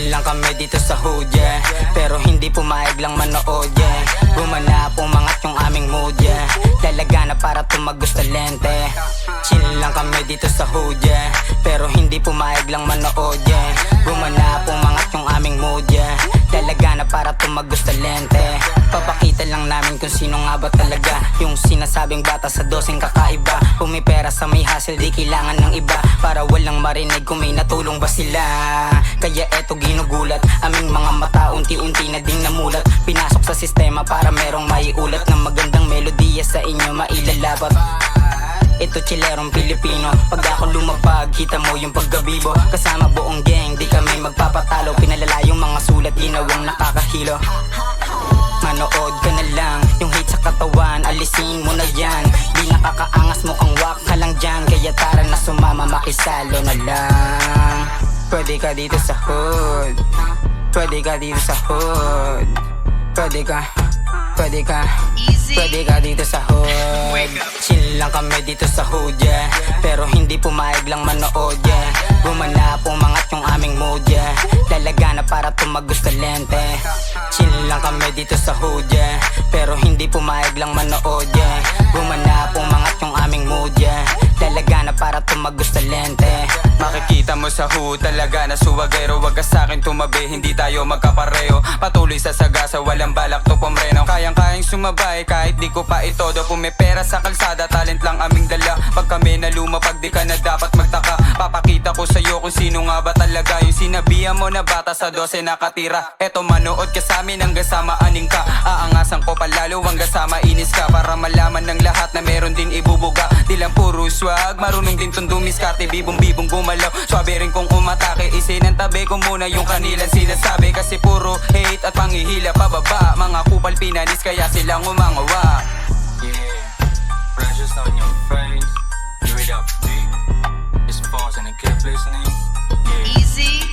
Chill lang kami dito sa hood, yeah. Pero hindi pumayag lang manood, yeah. Gumana pumangat yung aming mood, yeah. Dalaga na para tumagos talente. Chill lang kami dito sa hood, yeah. Pero hindi pumayag lang manood, yeah. Gumana pumangat yung aming mood, yeah. Dalaga na para tumagos talente. Papakita lang namin kung sino nga ba talaga yung sinasabing bata sa doseng kakaiba. Pumipera sa may hassle, di kailangan ng iba para walang marinig kung may natulong ba sila. Kaya eto ginugulat, aming mga mata unti-unti na ding namulat. Pinasok sa sistema para merong maiulat ng magandang melodiya sa inyo mailalapat. Ito chilerong Pilipino, pag ako lumapag, kita mo yung paggabibo. Kasama buong gang, di kami magpapatalo. Pinalala yung mga sulat, ginawang nakakahilo. Manood ka na lang, yung hate sa katawan, alisin mo na yan. Di nakakaangas mo kang wak ka lang dyan. Kaya tara na sumama, makisalo na lang. Pwede ka dito sa hood, pwede ka dito sa hood. Pwede ka, pwede ka, pwede ka dito sa hood. Chill lang kami dito sa hood, yeah. Pero hindi pumayag lang manood, yeah. Gumana pumangat yung aming mood, yeah. Dalaga na para tumagos talente. Chill lang kami dito sa hood, yeah. Pero hindi pumayag lang manood, yeah. Gumana pumangat yung aming mood, yeah. Dalaga na para tumagos talente. Makikita mo sa hood talaga na suwagero. Wag ka sa'kin tumabi, hindi tayo magkapareho. Patuloy sa sagasa, walang balak to pumreno. Kayang-kayang sumabay kahit di ko pa itodo. Pumipera sa kalsada, talent lang aming dala. Pag kami na lumapag, di ka na dapat magtaka. Papakita ko sa'yo kung sino nga ba talaga yung sinabihan mo na bata sa 12 nakatira. Eto manood ka sa'min hanggang sa maaning ka. Aangasan ko palalo hanggang sa mainis ka. Para malaman ng lahat na meron din ibubuga. Di lang puro swag, marunong din tong dumiskarte. Bibong-bibong gumalaw, swabe rin kung umatake. Isinantabi ko muna yung kanilang sinasabi. Kasi puro hate at panghihila pababa. Mga kupal pinanis kaya silang umangawa. Yeah, pressures on your face. Give it up deep. It's false and I keep listening. Yeah. Easy.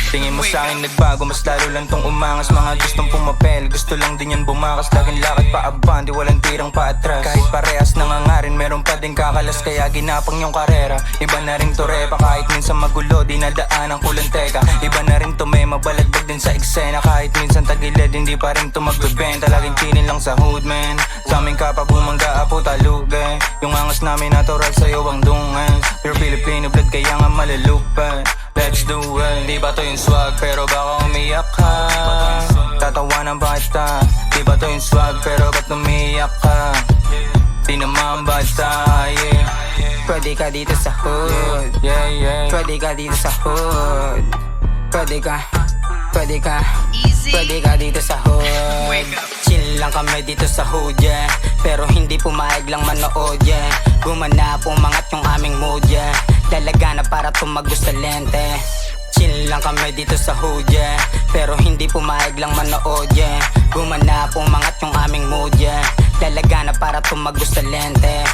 Tingin mo sa'kin nagbago, mas lalo lang tong umangas. Mga gustong pumapel, gusto lang din yan bumakas. Laging lakad pa aban, di walang tirang pa atras. Kahit parehas nangangarin, meron pa din kakalas. Kaya ginapang yung karera. Iba na rin to repa, kahit minsan magulo, di nadaan ang kulanteka. Iba na rin to may mabalagbag din sa eksena. Kahit minsan tagilid, hindi pa rin to magbebenta. Laging chinin lang sa hood, man. Sa amin kapag bumangga, apo talugay. Yung angas namin natural, sa'yo ang dungas. Pure Filipino blood, kaya nga malalupad. Let's do it. Di ba to yung swag, pero baka umiyak ka. Tatawanan ba kita? Di ba to yung swag, pero ba't umiyak ka? Di naman bata, yeah. Pwede ka dito sa hood, Yeah, yeah. pwede ka dito sa hood. Pwede ka, pwede ka, Easy. pwede ka dito sa hood. Chill lang kami dito sa hood, yeah. Pero hindi pumayag lang manood, yeah. Gumana pumangat yung aming mood, yeah. Dalaga na para tumagos talente. Chill lang kami dito sa hood, yeah. Pero hindi pumayag lang manood, yeah. Gumana pumangat yung aming mood, yeah. Dalaga na para tumagos talente.